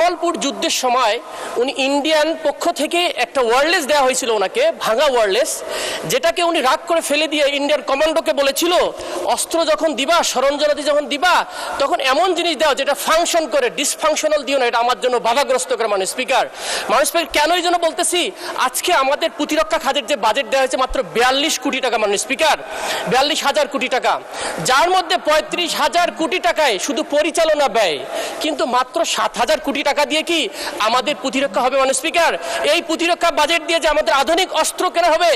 জামালপুর যুদ্ধের সময় উনি ইন্ডিয়ান পক্ষ থেকে একটা ওয়্যারলেস দেওয়া হয়েছিল ওনাকে, ভাঙা ওয়্যারলেস, যেটাকে উনি রাগ করে ফেলে দিয়ে ইন্ডিয়ান কমান্ডোকে বলেছিল অস্ত্র যখন দিবা, সরঞ্জামাদি যখন দিবা, তখন এমন জিনিস দাও যেটা ফাংশন করে, ডিসফাংশনাল দিও না, এটা আমার জন্য বাধাগ্রস্ত করে। মানুষ স্পিকার কেন এই জন্য বলতেছি, আজকে আমাদের প্রতিরক্ষা খাতের যে বাজেট দেওয়া হয়েছে মাত্র 42 কোটি টাকা, মানুষ স্পিকার 42,000 কোটি টাকা, যার মধ্যে 35,000 কোটি টাকায় শুধু পরিচালনা ব্যয়, কিন্তু মাত্র 7,000 কোটি টাকা দিয়ে কি আমাদের প্রতিরক্ষা হবে? মানুষ স্পিকার, এই প্রতিরক্ষা বাজেট দিয়ে যে আমাদের আধুনিক অস্ত্র কেনা হবে,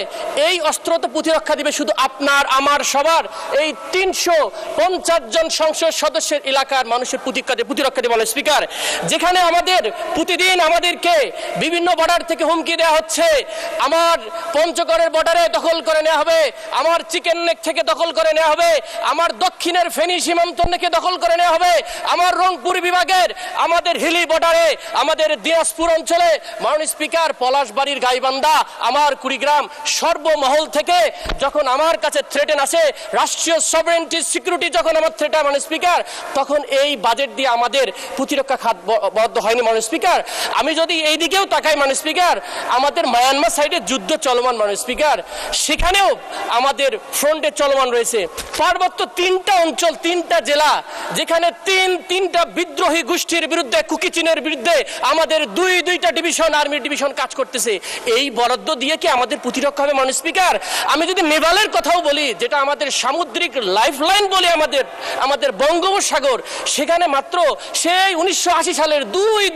এই অস্ত্র তো প্রতিরক্ষা দিবে শুধু আপনার আমার সবার এই 350 জন সংসদ সদস্যের এলাকার মানুষের প্রতিরক্ষা দেবে। মানুষ স্পিকার, যেখানে আমাদের প্রতিদিন আমাদেরকে বিভিন্ন বর্ডার থেকে হুমকি দেওয়া হচ্ছে, আমার পঞ্চগড়ের বর্ডারে দখল করে নেওয়া হবে, আমার চিকেন নেক থেকে দখল করে নেওয়া হবে, আমার দক্ষিণের ফেনী সীমান্ত থেকে দখল করে নেওয়া হবে, আমার রংপুর বিভাগের আমাদের হিলি বর্ডারে, আমাদের দিনাজপুর অঞ্চলে, মাননীয় স্পিকার পলাশবাড়ির গাইবান্ধা, আমার কুড়িগ্রাম, সর্বমহল থেকে যখন আমার কাছে থ্রেটেন আসে, রাষ্ট্রীয় সভরেন্টি সিকিউরিটি যখন আমার থ্রেটা, মাননীয় স্পিকার, তখন এই বাজেট দিয়ে আমাদের প্রতিরক্ষা খাত বরাদ্দ হয়নি। মাননীয় স্পিকার, আমি যদি এই দিকেও তাকাই, মাননীয় স্পিকার, আমাদের মায়ানমার সাইডে যুদ্ধ চলমান, মাননীয় স্পিকার, সেখানেও আমাদের ফ্রন্টে চলমান রয়েছে। পার্বত্য 3টা অঞ্চল, 3টা জেলা, যেখানে তিনটা বিদ্রোহী গোষ্ঠীর বিরুদ্ধে, কুকি চীনের বিরুদ্ধে আমাদের দুইটা ডিভিশন, আর্মি ডিভিশন কাজ করতেছে। এই বরাদ্দ দিয়ে কি আমাদের প্রতিরক্ষা হবে? মাননীয় স্পিকার, আমি যদি নেভালের কথাও বলি, যেটা আমাদের সামুদ্রিক লাইফলাইন বলি, আমাদের বঙ্গোপসাগর, সেখানে মাত্র সেই 1980 সালের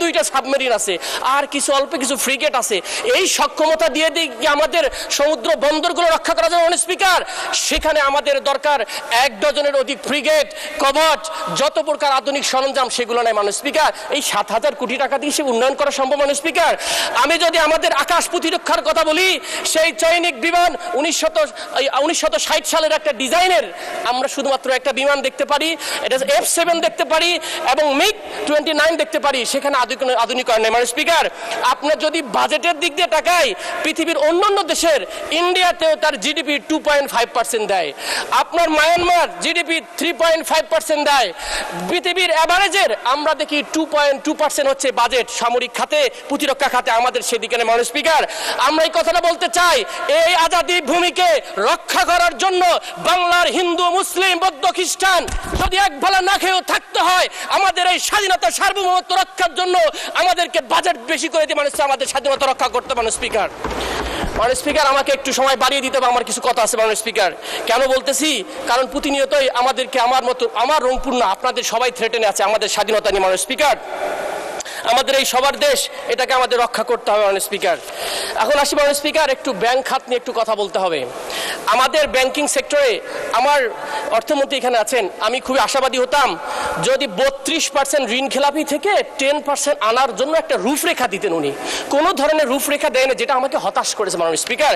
দুইটা সাবমেরিন আছে, আর কিছু অল্প কিছু ফ্রিগেট আছে। এই সক্ষমতা দিয়ে কি আমাদের সমুদ্র বন্দরগুলো রক্ষা করা যাবে? মাননীয় স্পিকার, সেখানে আমাদের দরকার 1 ডজনের অধিক ফ্রিগেট, কবচ, যত প্রকার আধুনিক সরঞ্জাম, সেগুলো নাই। মাননীয় স্পিকার, এই 7,000 কোটি টাকা দিয়ে সে উন্নয়ন করা সম্ভব? মাননীয় স্পিকার, আমি যদি আমাদের আকাশ প্রতিরক্ষার কথা বলি, সেই চৈনিক বিমান 1960 সালের একটা ডিজাইনের আমরা শুধুমাত্র একটা বিমান দেখতে পারি, এটা F7 দেখতে পারি এবং MiG-29 দেখতে পারি, সেখানে আধুনিকরণ নেই। মাননীয় স্পিকার, আপনার যদি বাজেটের দিক দিয়ে তাকাই, পৃথিবীর অন্যান্য দেশের, ইন্ডিয়াতেও তার জিডিপি 2.5% দেয়, আপনার মায়ানমার জিডিপি 3.5% দেয়, পৃথিবীর অ্যাভারেজের আমরা দেখি 2.2% হচ্ছে বাজেট সামরিক খাতে, প্রতিরক্ষা খাতে আমাদের সেদিকে নেই। মাননীয় স্পিকার, আমরা এই কথাটা বলতে চাই, এই আজাদি ভূমিকে রক্ষা করার জন্য বাংলার হিন্দু, মুসলিম, বৌদ্ধ, খ্রিস্টান যদি এক বেলা না খেয়েও থাকতে হয়, আমাদের এই স্বাধীনতা সার্বভৌমত্ব রক্ষার জন্য আমাদেরকে বাজেট বেশি করে দিয়ে মানুষ আমাদের স্বাধীনতা রক্ষা করতে। মাননীয় স্পিকার, মাননীয় স্পিকার, আমাকে একটু সময় বাড়িয়ে দিতে হবে, আমার কিছু কথা আছে। মাননীয় স্পিকার, কেন বলতেছি, কারণ প্রতিনিয়তই আমাদেরকে আমার রংপুর না, আপনাদের সবাই থ্রেটেনে আছে আমাদের স্বাধীনতা নিয়ে। মাননীয় স্পিকার, আমাদের এই সবার দেশ, এটাকে আমাদের রক্ষা করতে হবে। মাননীয় স্পিকার, এখন আসি মাননীয় স্পিকার, একটু ব্যাংক খাত নিয়ে একটু কথা বলতে হবে। আমাদের ব্যাংকিং সেক্টরে, আমার অর্থমন্ত্রী এখানে আছেন, আমি খুবই আশাবাদী হতাম যদি 32% ঋণ খেলাপি থেকে 10% আনার জন্য একটা রূপরেখা দিতেন। উনি কোনো ধরনের রূপরেখা দেয় না, যেটা আমাকে হতাশ করেছে। মাননীয় স্পিকার,